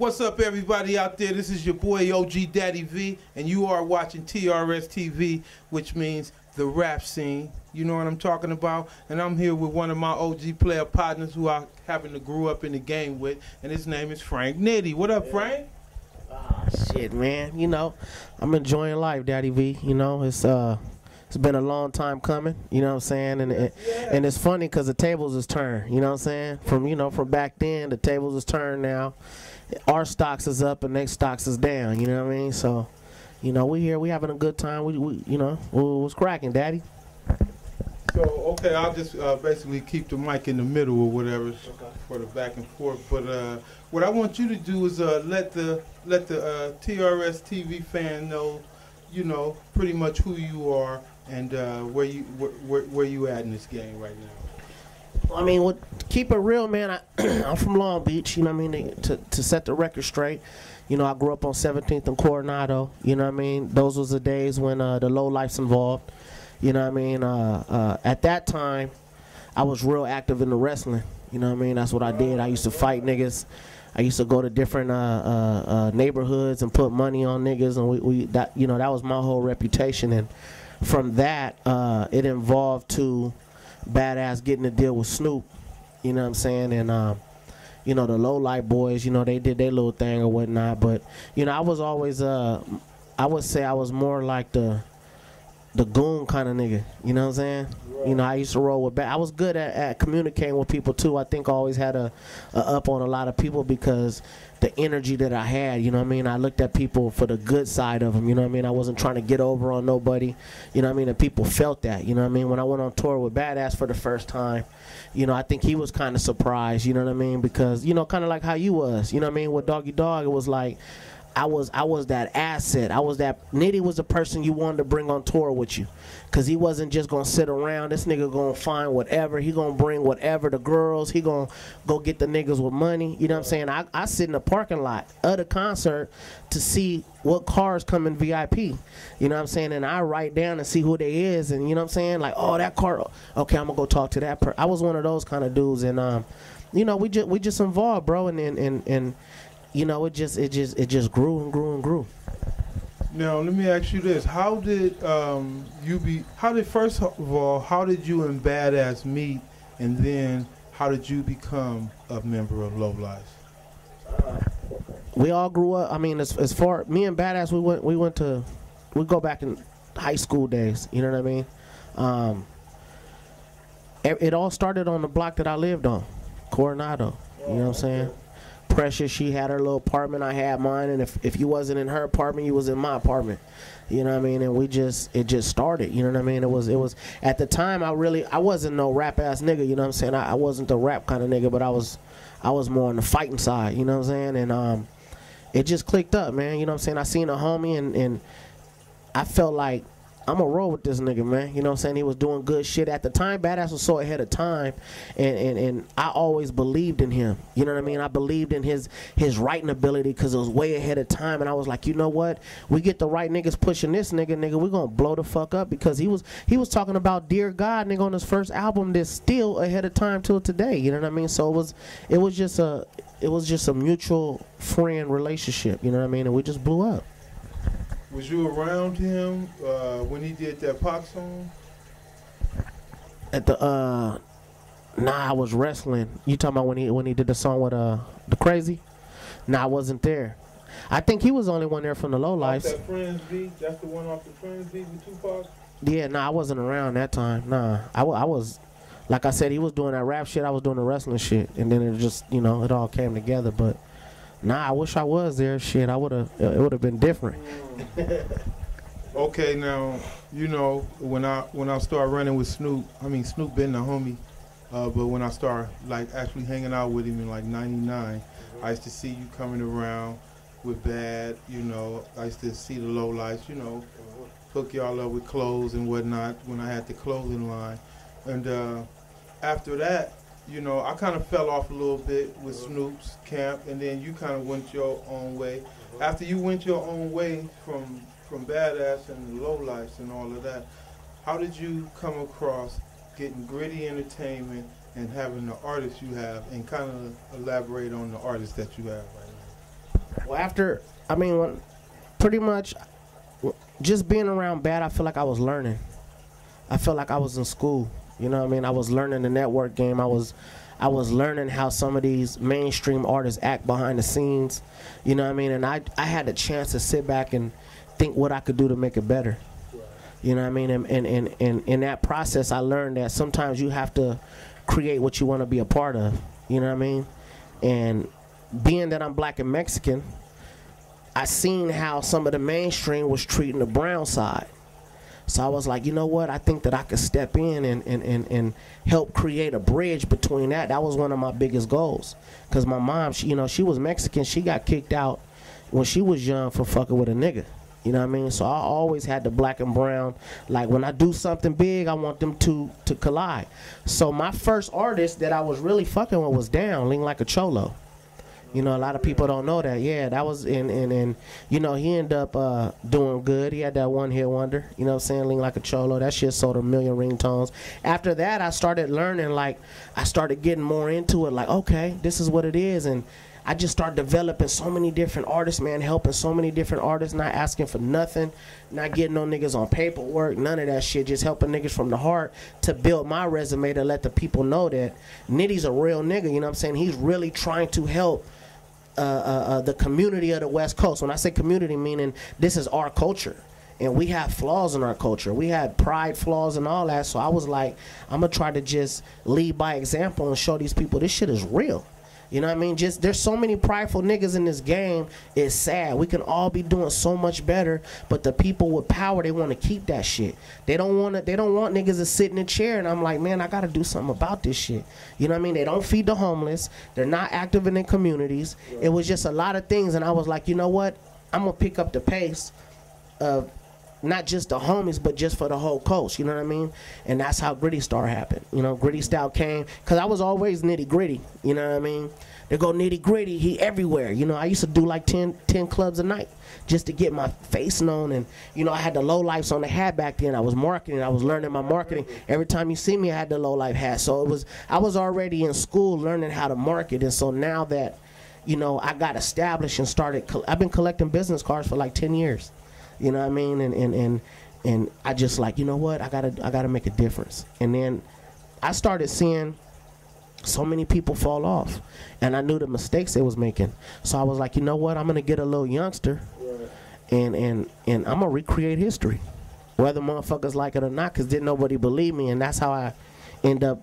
What's up, everybody out there? This is your boy OG Daddy V, and you are watching TRStv, which means the rap scene. You know what I'm talking about? And I'm here with one of my OG player partners who I happen to grew up in the game with, and his name is Frank Knitty. What up, Frank? Ah, shit, man. You know, I'm enjoying life, Daddy V. You know, it's been a long time coming. You know what I'm saying? And it's funny because the tables is turned. You know what I'm saying? From back then, the tables is turned now. Our stocks is up and their stocks is down. You know what I mean? So, you know, we here, we having a good time. What's cracking, Daddy? So, okay, I'll just basically keep the mic in the middle or whatever for the back and forth. But what I want you to do is let the TRStv fan know, you know, pretty much who you are and where you at in this game right now. I mean, keep it real, man. I'm from Long Beach, you know what I mean, to set the record straight. You know, I grew up on 17th and Coronado, you know what I mean. Those was the days when the low life's involved, you know what I mean. At that time, I was real active in the wrestling, you know what I mean. That's what I did. I used to fight niggas. I used to go to different neighborhoods and put money on niggas, and that was my whole reputation. And from that, it involved to Badass getting to deal with Snoop, you know what I'm saying, and you know, the low light boys, you know, they did their little thing or whatnot. But you know, I was always I would say I was more like the goon kind of nigga, you know what I'm saying? Right. You know, I used to roll with I was good at communicating with people too. I think I always had a up on a lot of people because the energy that I had, you know what I mean? I looked at people for the good side of them, you know what I mean? I wasn't trying to get over on nobody, you know what I mean? And people felt that, you know what I mean? When I went on tour with Badass for the first time, you know, I think he was kind of surprised, you know what I mean? Because, you know, kind of like how you was, you know what I mean? With Doggy Dog, it was like, I was that asset. Knitty was the person you wanted to bring on tour with you. Because he wasn't just going to sit around. This nigga going to find whatever. He going to bring whatever, the girls. He going to go get the niggas with money. You know what I'm saying? I sit in the parking lot of the concert to see what cars come in VIP. You know what I'm saying? And I write down and see who they is. And you know what I'm saying? Like, oh, that car. Okay, I'm going to go talk to that person. I was one of those kind of dudes. And, you know, we just involved, bro. And you know, it just grew and grew and grew. Now, let me ask you this: how did first of all, how did you and Badass meet, and then how did you become a member of Low Life? We all grew up. I mean, as far me and Badass, we go back in high school days. You know what I mean? It all started on the block that I lived on, Coronado. You know what I'm saying? Precious, she had her little apartment, I had mine, and if you wasn't in her apartment, you was in my apartment. You know what I mean? And it just started, you know what I mean? It was at the time I wasn't no rap ass nigga, you know what I'm saying? I wasn't the rap kind of nigga, but I was more on the fighting side, you know what I'm saying? And it just clicked up, man, you know what I'm saying? I seen a homie and I felt like I'm gonna roll with this nigga, man. You know what I'm saying? He was doing good shit. At the time, Badass was so ahead of time, and I always believed in him. You know what I mean? I believed in his writing ability because it was way ahead of time, and I was like, you know what? We get the right niggas pushing this nigga, we gonna blow the fuck up because he was talking about Dear God, nigga, on his first album that's still ahead of time till today. You know what I mean? So it was just a mutual friend relationship. You know what I mean? And we just blew up. Was you around him when he did that pop song? At the I was wrestling. You talking about when he did the song with the Crazy? Nah, I wasn't there. I think he was the only one there from the Low Lives. That Friends beat? That's the one off the Friends beat with Tupac? Yeah, nah, I wasn't around that time. Nah, I was, like I said, he was doing that rap shit. I was doing the wrestling shit, and then it just, you know, it all came together. But nah, I wish I was there. Shit, it would have been different. Okay, now, you know, when I started running with Snoop, I mean, Snoop been the homie, but when I started, like, actually hanging out with him in, like, 99, I used to see you coming around with Bad, you know, I used to see the Low Lights, you know, hook y'all up with clothes and whatnot when I had the clothing line. And after that, you know, I kind of fell off a little bit with Snoop's camp, and then you kind of went your own way. After you went your own way from Badass and the Low Lights and all of that, how did you come across getting Gritty Entertainment and having the artists you have, and kind of elaborate on the artists that you have right now? Well, after, I mean, pretty much just being around Bad, I feel like I was learning. I felt like I was in school. You know what I mean? I was learning the network game. I was learning how some of these mainstream artists act behind the scenes. You know what I mean? And I had a chance to sit back and think what I could do to make it better. You know what I mean? And in that process, I learned that sometimes you have to create what you want to be a part of. You know what I mean? And being that I'm black and Mexican, I seen how some of the mainstream was treating the brown side. So I was like, you know what? I think that I could step in and help create a bridge between that. That was one of my biggest goals. Because my mom, she was Mexican. She got kicked out when she was young for fucking with a nigga. You know what I mean? So I always had the black and brown. Like when I do something big, I want them to collide. So my first artist that I was really fucking with was Down, Lean Like a Cholo. You know, a lot of people don't know that. Yeah, that was in you know, he ended up doing good. He had that one hit wonder, you know what I'm saying, Lean Like a Cholo. That shit sold 1 million ringtones. After that, I started learning, like, I started getting more into it, like, okay, this is what it is. And I just started developing so many different artists, man, helping so many different artists, not asking for nothing, not getting no niggas on paperwork, none of that shit, just helping niggas from the heart to build my resume to let the people know that Knitty's a real nigga, you know what I'm saying? He's really trying to help the community of the West Coast. When I say community, meaning this is our culture. And we have flaws in our culture. We had pride flaws and all that. So I was like, I'm going to try to just lead by example and show these people this shit is real. You know what I mean? Just there's so many prideful niggas in this game. It's sad. We can all be doing so much better, but the people with power, they want to keep that shit. They don't want niggas to sit in a chair. And I'm like, man, I got to do something about this shit. You know what I mean? They don't feed the homeless. They're not active in their communities. It was just a lot of things, and I was like, you know what? I'm gonna pick up the pace of not just the homies, but just for the whole coast, you know what I mean? And that's how Gritty Star happened. You know, Gritty Style came, because I was always nitty gritty, you know what I mean? They go nitty gritty, he everywhere. You know, I used to do like 10 clubs a night just to get my face known. And, you know, I had the low lights on the hat back then. I was marketing, I was learning my marketing. Every time you see me, I had the low life hat. So I was already in school learning how to market. And so now that, you know, I got established and started, I've been collecting business cards for like 10 years. You know what I mean? And I just like, you know what? I gotta make a difference. And then I started seeing so many people fall off, and I knew the mistakes they was making. So I was like, you know what? I'm gonna get a little youngster, and I'm gonna recreate history, whether motherfuckers like it or not, because didn't nobody believe me. And that's how I end up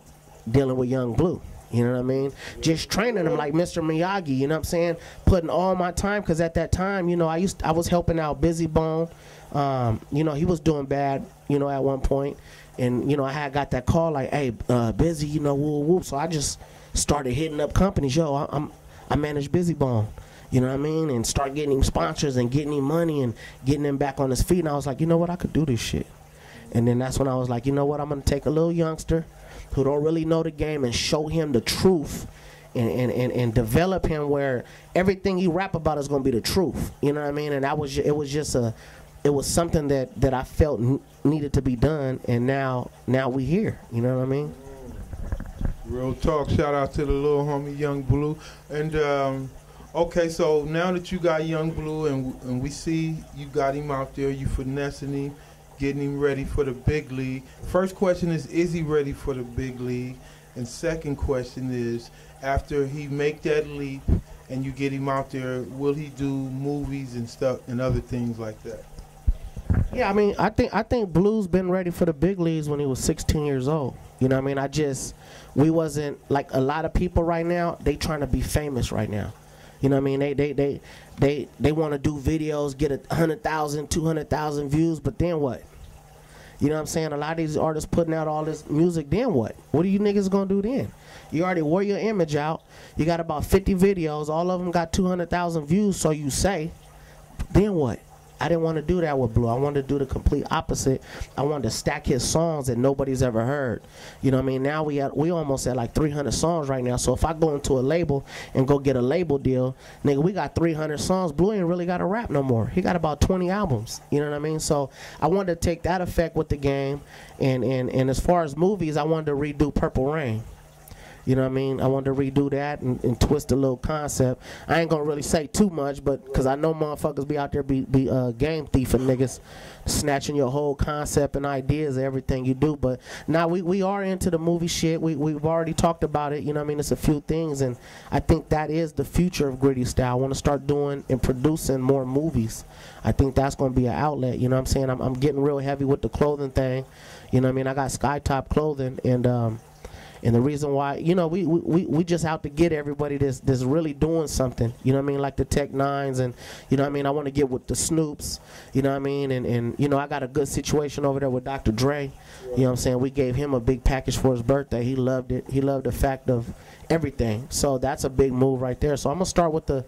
dealing with Yung Blu. You know what I mean? Just training them like Mr. Miyagi, you know what I'm saying? Putting all my time, because at that time, you know, I was helping out Busy Bone. You know, he was doing bad, you know, at one point. And, you know, I had got that call like, hey, Busy, you know, whoop, whoop. So I just started hitting up companies. Yo, I manage Busy Bone. You know what I mean? And start getting him sponsors and getting him money and getting him back on his feet. And I was like, you know what? I could do this shit. And then that's when I was like, you know what? I'm going to take a little youngster who don't really know the game and show him the truth and develop him where everything he rap about is going to be the truth. You know what I mean? And it was something that I felt needed to be done, and now we here. You know what I mean? Real talk. Shout out to the little homie Yung Blu. And okay, so now that you got Yung Blu and we see you got him out there, you finessing him, getting him ready for the big league. First question is he ready for the big league? And second question is, after he make that leap and you get him out there, will he do movies and stuff and other things like that? Yeah, I mean, I think Blu's been ready for the big leagues when he was 16 years old. You know what I mean? We wasn't, like a lot of people right now, they trying to be famous right now. You know what I mean? They want to do videos, get 100,000, 200,000 views, but then what? You know what I'm saying? A lot of these artists putting out all this music, then what? What are you niggas gonna do then? You already wore your image out. You got about 50 videos. All of them got 200,000 views, so you say. Then what? I didn't want to do that with Blu. I wanted to do the complete opposite. I wanted to stack his songs that nobody's ever heard. You know what I mean? Now we almost at like 300 songs right now. So if I go into a label and go get a label deal, nigga, we got 300 songs. Blu ain't really got to rap no more. He got about 20 albums. You know what I mean? So I wanted to take that effect with the game. And as far as movies, I wanted to redo Purple Rain. You know what I mean? I wanted to redo that and twist a little concept. I ain't gonna really say too much, but because I know motherfuckers be out there be game thiefing niggas, snatching your whole concept and ideas of everything you do. But now we are into the movie shit. We've already talked about it. You know what I mean? It's a few things, and I think that is the future of Gritty Style. I want to start doing and producing more movies. I think that's gonna be an outlet. You know what I'm saying? I'm getting real heavy with the clothing thing. You know what I mean? I got Skytop clothing, and the reason why, you know, we just out to get everybody that's really doing something. You know what I mean? Like the Tech Nines, and you know what I mean? I want to get with the Snoops. You know what I mean? And you know, I got a good situation over there with Dr. Dre. You know what I'm saying? We gave him a big package for his birthday. He loved it. He loved the fact of everything. So that's a big move right there. So I'm gonna start with the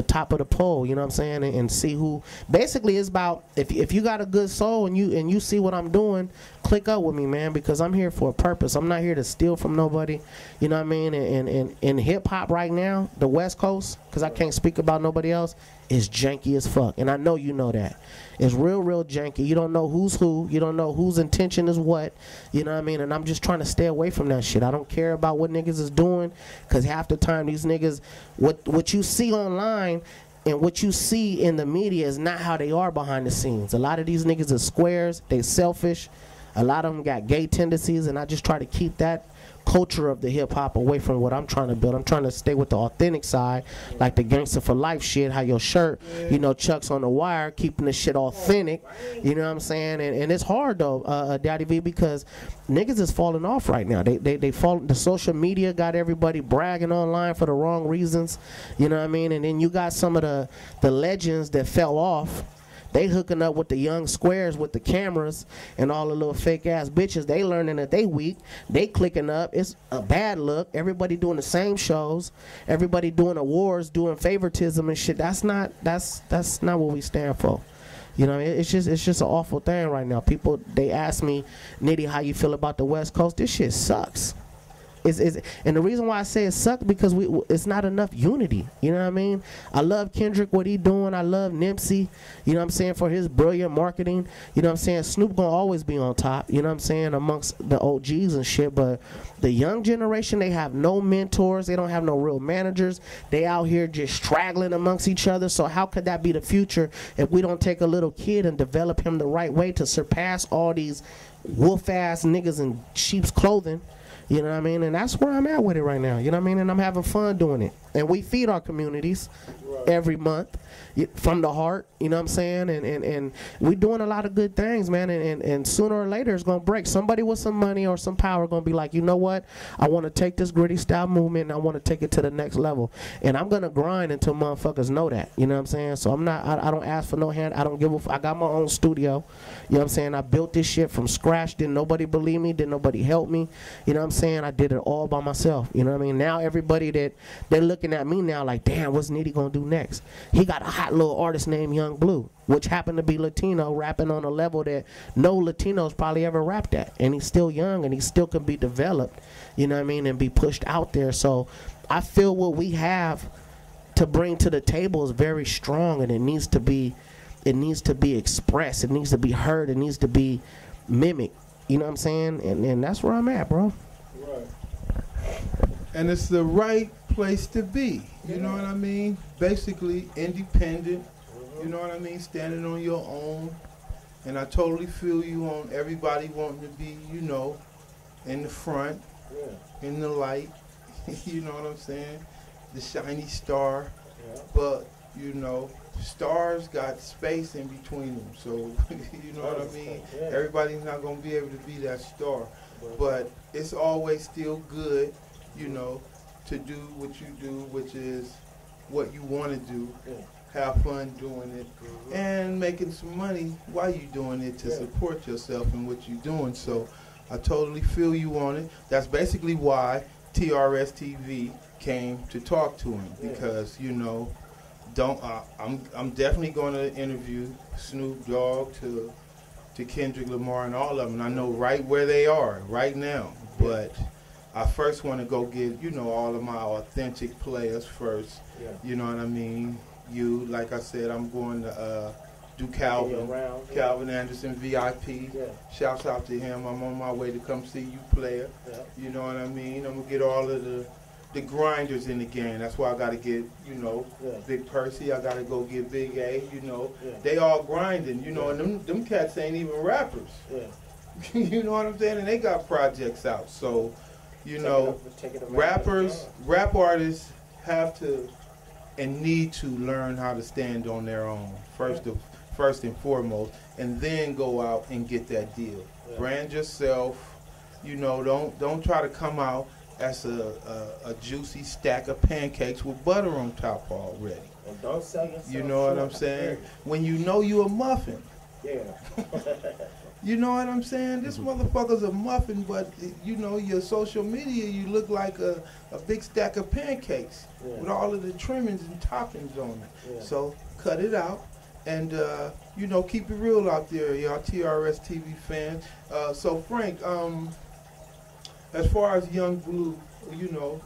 top of the pole, you know what I'm saying, and see who. Basically, it's about if you got a good soul and you see what I'm doing, click up with me, man, because I'm here for a purpose. I'm not here to steal from nobody, you know what I mean. And in hip hop right now, the West Coast, because I can't speak about nobody else, is janky as fuck, and I know you know that. It's real janky. You don't know who's who. You don't know whose intention is what. You know what I mean? And I'm just trying to stay away from that shit. I don't care about what niggas is doing, because half the time these niggas, what you see online and what you see in the media is not how they are behind the scenes. A lot of these niggas are squares. They selfish. A lot of them got gay tendencies, and I just try to keep that culture of the hip hop away from what I'm trying to build. I'm trying to stay with the authentic side, like the gangster for life shit, how your shirt, you know, Chuck's on the wire, keeping the shit authentic, you know what I'm saying? And it's hard though, Daddy V, because niggas is falling off right now. They fall, the social media got everybody bragging online for the wrong reasons, you know what I mean? And then you got some of the legends that fell off. They hooking up with the young squares with the cameras and all the little fake ass bitches. They learning that they weak. They clicking up. It's a bad look. Everybody doing the same shows. Everybody doing awards, doing favoritism and shit. That's not what we stand for. You know, it's just an awful thing right now. People, they ask me, Knitty, how you feel about the West Coast? This shit sucks. And the reason why I say it sucks because it's not enough unity. You know what I mean? I love Kendrick, what he doing. I love Nipsey, you know what I'm saying, for his brilliant marketing. You know what I'm saying? Snoop gonna always be on top, you know what I'm saying, amongst the OGs and shit. But the young generation, they have no mentors. They don't have no real managers. They out here just straggling amongst each other. So how could that be the future if we don't take a little kid and develop him the right way to surpass all these wolf-ass niggas in sheep's clothing? You know what I mean? And that's where I'm at with it right now. You know what I mean? And I'm having fun doing it. And we feed our communities every month from the heart. You know what I'm saying? And we doing a lot of good things, man. And sooner or later it's going to break. Somebody with some money or some power going to be like, you know what? I want to take this Gritty Style movement and I want to take it to the next level. And I'm going to grind until motherfuckers know that. You know what I'm saying? So I'm not, I don't ask for no hand. I don't give a I got my own studio. You know what I'm saying? I built this shit from scratch. Didn't nobody believe me. Didn't nobody help me. You know what I'm saying? I did it all by myself. You know what I mean? Now everybody that they're looking at me now like, damn, what's Knitty gonna do next? He got a hot little artist named Yung Blu, which happened to be Latino, rapping on a level that no Latinos probably ever rapped at. And he's still young and he still can be developed, you know what I mean, and be pushed out there. So I feel what we have to bring to the table is very strong, and it needs to be expressed, it needs to be heard, it needs to be mimicked. You know what I'm saying? And that's where I'm at, bro. Right. And it's the right place to be. You know what I mean? Basically independent. You know what I mean? Standing on your own. And I totally feel you on everybody wanting to be, you know, in the front, in the light. You know what I'm saying? The shiny star. But, you know, stars got space in between them. So, you know what I mean? Everybody's not going to be able to be that star. But it's always still good, you know, to do what you do, which is what you want to do. Have fun doing it and making some money while you're doing it to support yourself and what you're doing. So I totally feel you on it. That's basically why TRStv came to talk to him, because, you know, I'm definitely going to interview Snoop Dogg to Kendrick Lamar and all of them. I know right where they are right now, but I first want to go get, you know, all of my authentic players first. You know what I mean? You, like I said, I'm going to do Calvin Anderson VIP. Yeah. Shouts out to him. I'm on my way to come see you, player. Yeah. You know what I mean? I'm gonna get all of the grinders in the game. That's why I gotta get, you know, Big Percy. I gotta go get Big A. You know, they all grinding. You know, and them cats ain't even rappers. Yeah. You know what I'm saying? And they got projects out. So, you know, rap artists have to and need to learn how to stand on their own first and foremost, and then go out and get that deal. Brand yourself. You know, don't try to come out as a juicy stack of pancakes with butter on top already. And don't sell yourself. You know what I'm saying? When you know you a muffin. Yeah. You know what I'm saying? This motherfucker's a muffin, but you know, your social media, you look like a big stack of pancakes with all of the trimmings and toppings on it. Yeah. So cut it out and, you know, keep it real out there, y'all TRStv fans. So Frank, as far as Yung Blu, you know,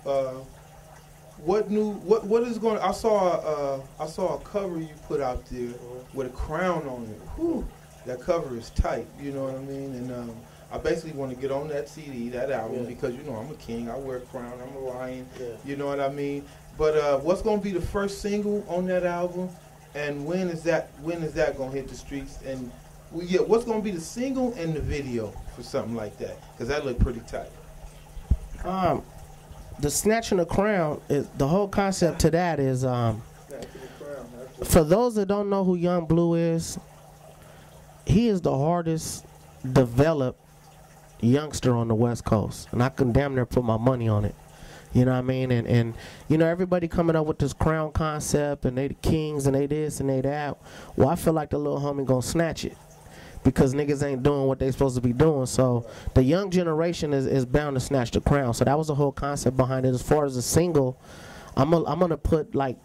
what is going? I saw a cover you put out there with a crown on it. Whew. That cover is tight, you know what I mean? And I basically want to get on that CD, that album, because, you know, I'm a king. I wear a crown. I'm a lion. Yeah. You know what I mean? But what's going to be the first single on that album? And when is that going to hit the streets? And, what's going to be the single and the video for something like that? Because that looked pretty tight. The Snatching the Crown, the whole concept to that is, for those that don't know who Yung Blu is, he is the hardest developed youngster on the West Coast, and I can damn near put my money on it. You know what I mean? And you know, everybody coming up with this crown concept, and they the kings, and they this, and they that. Well, I feel like the little homie gonna snatch it, because niggas ain't doing what they supposed to be doing. So the young generation is bound to snatch the crown. So that was the whole concept behind it. As far as a single, I'm gonna put like,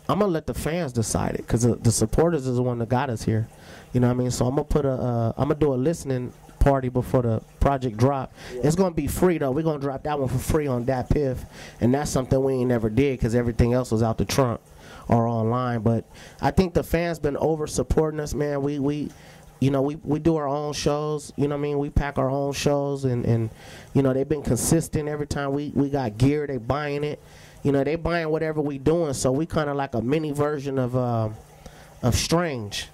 I'm gonna let the fans decide it, because the supporters is the one that got us here. You know what I mean? So I'm gonna do a listening party before the project drop. It's gonna be free though. We're gonna drop that one for free on Dat Piff, and that's something we ain't never did, because everything else was out the trunk or online. But I think the fans been over supporting us, man. We you know, we do our own shows. You know what I mean? We pack our own shows, and you know, they've been consistent. Every time we got gear, they buying it. You know, they buying whatever we doing. So we kind of like a mini version of Strange.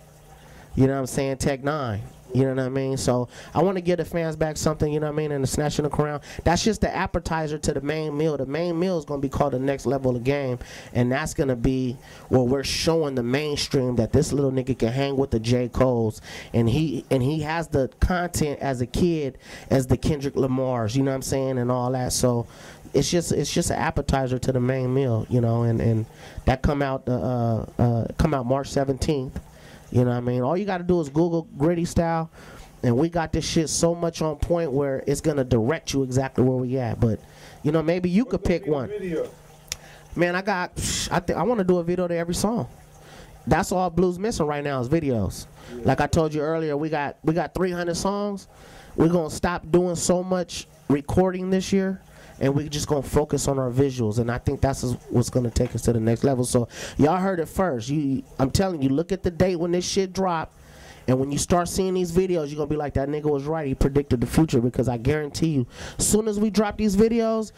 You know what I'm saying? Tech 9. You know what I mean? So I want to give the fans back something, you know what I mean, and the Snatching the Crown. That's just the appetizer to the main meal. The main meal is going to be called the next level of game, and that's going to be where we're showing the mainstream that this little nigga can hang with the J. Coles, and he has the content as a kid as the Kendrick Lamars, you know what I'm saying, and all that. So it's just an appetizer to the main meal, you know, and that come out March 17th. You know what I mean? All you got to do is Google Gritty Style, and we got this shit so much on point where it's going to direct you exactly where we at. But, you know, maybe you could pick one. Man, I want to do a video to every song. That's all Blu's missing right now is videos. Yeah. Like I told you earlier, we got 300 songs. We're going to stop doing so much recording this year, and we're just going to focus on our visuals, and I think that's what's going to take us to the next level. So y'all heard it first. I'm telling you, look at the date when this shit dropped, and when you start seeing these videos, you're going to be like, that nigga was right. He predicted the future, because I guarantee you, as soon as we drop these videos,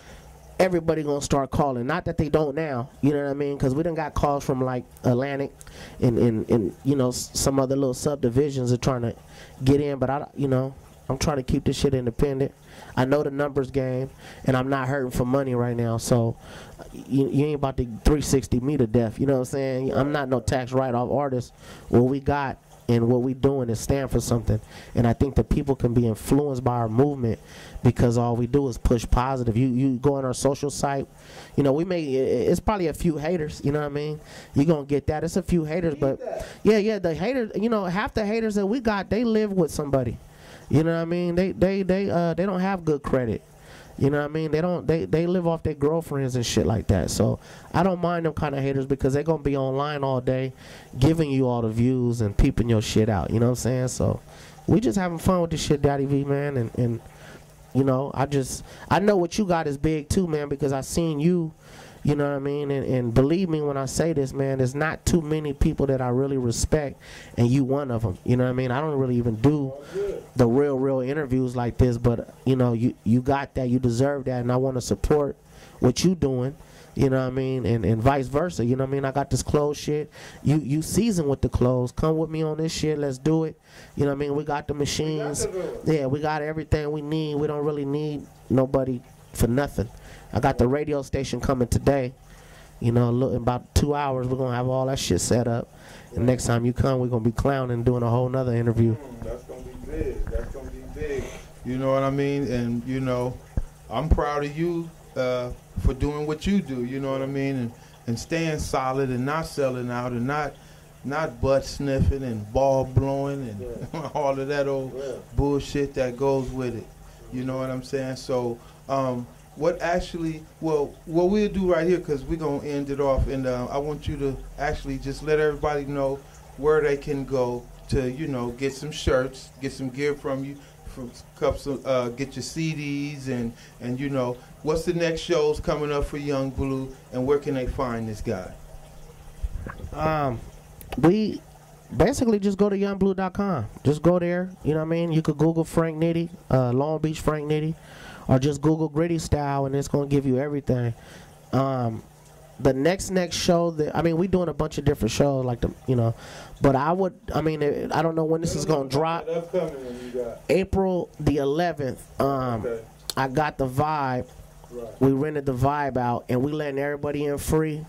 everybody going to start calling. Not that they don't now, you know what I mean, because we done got calls from like Atlantic and you know, some other little subdivisions are trying to get in, but I'm trying to keep this shit independent. I know the numbers game, and I'm not hurting for money right now, so you ain't about to 360 me to death, you know what I'm saying? I'm not no tax write-off artist. What we got and what we doing is stand for something, and I think that people can be influenced by our movement, because all we do is push positive. You go on our social site, you know, it's probably a few haters, you know what I mean? You're gonna get that. It's a few haters, but yeah, the haters, you know, half the haters that we got, they live with somebody. You know what I mean? They don't have good credit. You know what I mean? They live off their girlfriends and shit like that. So I don't mind them kind of haters, because they're gonna be online all day giving you all the views and peeping your shit out. You know what I'm saying? So we just having fun with this shit, Daddy V, man, and you know, I know what you got is big too, man, because I seen you You know what I mean? And believe me when I say this, man, there's not too many people that I really respect, and you one of them. You know what I mean? I don't really even do the real interviews like this, but, you know, you got that, you deserve that, and I want to support what you doing. You know what I mean? And vice versa. You know what I mean? I got this clothes shit. You season with the clothes. Come with me on this shit. Let's do it. You know what I mean? We got the machines. Yeah, we got everything we need. We don't really need nobody for nothing. I got the radio station coming today. You know, in about 2 hours, we're going to have all that shit set up. And next time you come, we're going to be clowning, doing a whole nother interview. That's going to be big. That's going to be big. You know what I mean? And, you know, I'm proud of you for doing what you do. You know what I mean? And staying solid and not selling out and not butt sniffing and ball blowing and all of that old bullshit that goes with it. You know what I'm saying? So, what we'll do right here, because we're going to end it off, and I want you to actually just let everybody know where they can go to, you know, get some shirts, get some gear from you, from cups, get your CDs, and you know, what's the next shows coming up for Yung Blu, and where can they find this guy? We basically just go to youngblu.com. Just go there, you know what I mean? You could Google Frank Knitty, Long Beach Frank Knitty, or just Google Gritty Style, and it's going to give you everything. The next show, we doing a bunch of different shows, like you know, but I don't know when this is going to drop. April the 11th, I got the Vibe. Right. We rented the Vibe out, and we letting everybody in free.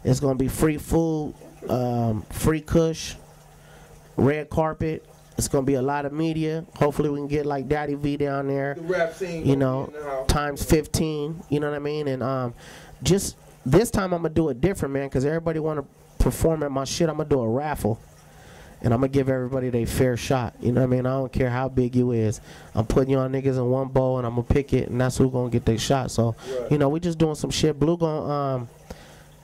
It's going to be free food, free kush, red carpet. It's going to be a lot of media. Hopefully we can get like Daddy V down there. The rap scene, you know, times 15, you know what I mean? And just this time I'm going to do it different, man, because everybody want to perform at my shit. I'm going to do a raffle. And I'm going to give everybody their fair shot. You know what I mean? I don't care how big you is. I'm putting y'all niggas in one bowl, and I'm going to pick it, and that's who's going to get their shot. So, you know, we just doing some shit. Blue going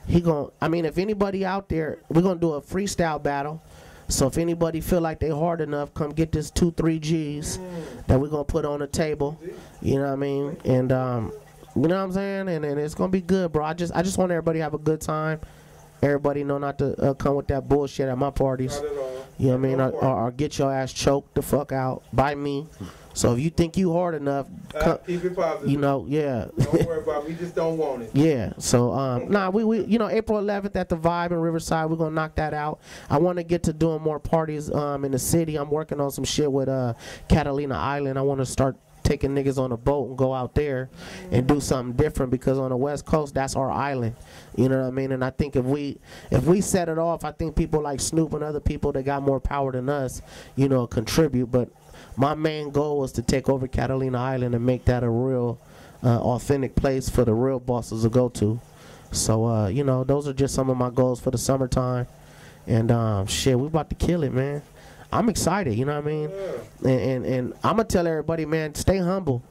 if anybody out there, we're going to do a freestyle battle. So if anybody feel like they hard enough, come get this 2-3 G's that we're going to put on the table. You know what I mean? And, you know what I'm saying? And it's going to be good, bro. I just want everybody to have a good time. Everybody know not to come with that bullshit at my parties. You know what I mean? Or get your ass choked the fuck out by me. So if you think you hard enough, keep it positive. You know, yeah. Don't worry about it. We just don't want it. Yeah. So we you know, April 11th at the Vibe in Riverside, we're gonna knock that out. I want to get to doing more parties in the city. I'm working on some shit with Catalina Island. I want to start taking niggas on a boat and go out there and do something different, because on the West Coast, that's our island. You know what I mean? And I think if we set it off, I think people like Snoop and other people that got more power than us, you know, contribute. But my main goal was to take over Catalina Island and make that a real authentic place for the real bosses to go to. So, you know, those are just some of my goals for the summertime. And shit, we about to kill it, man. I'm excited, you know what I mean? And I'm going to tell everybody, man, stay humble.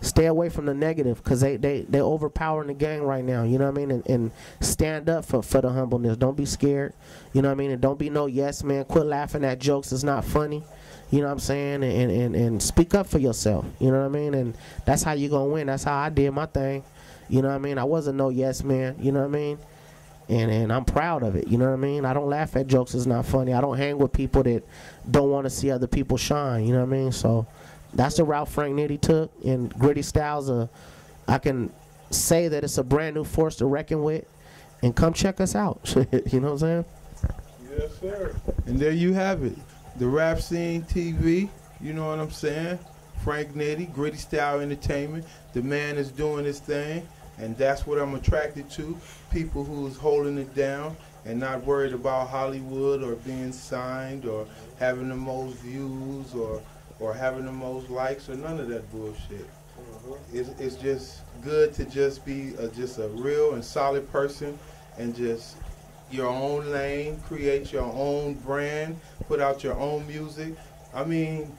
Stay away from the negative, because they overpowering the gang right now, you know what I mean? And stand up for the humbleness. Don't be scared, you know what I mean? And don't be no yes man. Quit laughing at jokes. It's not funny, you know what I'm saying? And speak up for yourself, you know what I mean? And that's how you going to win. That's how I did my thing, you know what I mean? I wasn't no yes man, you know what I mean? And I'm proud of it, you know what I mean? I don't laugh at jokes. It's not funny. I don't hang with people that don't want to see other people shine, you know what I mean? So that's the route Frank Knitty took, and Gritty Styles, I can say that it's a brand new force to reckon with, and come check us out. You know what I'm saying? Yes, sir. And there you have it. The Rap Scene TV, you know what I'm saying? Frank Knitty, Gritty Style Entertainment. The man is doing his thing, and that's what I'm attracted to. People who's holding it down and not worried about Hollywood or being signed or having the most views or having the most likes or none of that bullshit. It's just good to just be just a real and solid person, and just your own lane, create your own brand, put out your own music. I mean,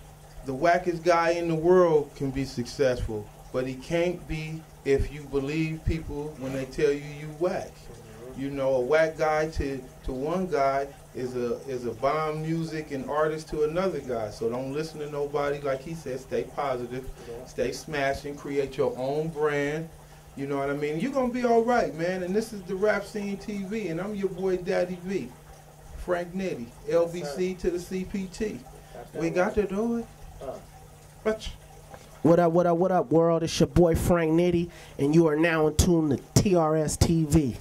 the wackest guy in the world can be successful, but he can't be if you believe people when they tell you whack. You know, a whack guy to one guy is a bomb music and artist to another guy. So don't listen to nobody. Like he said, stay positive, stay smashing, create your own brand, You know what I mean? You're going to be all right, man. And this is the Rap Scene TV, and I'm your boy, Daddy V. Frank Knitty, LBC to the CPT. We got to do it. What up, world? It's your boy, Frank Knitty, and you are now in tune to TRStv.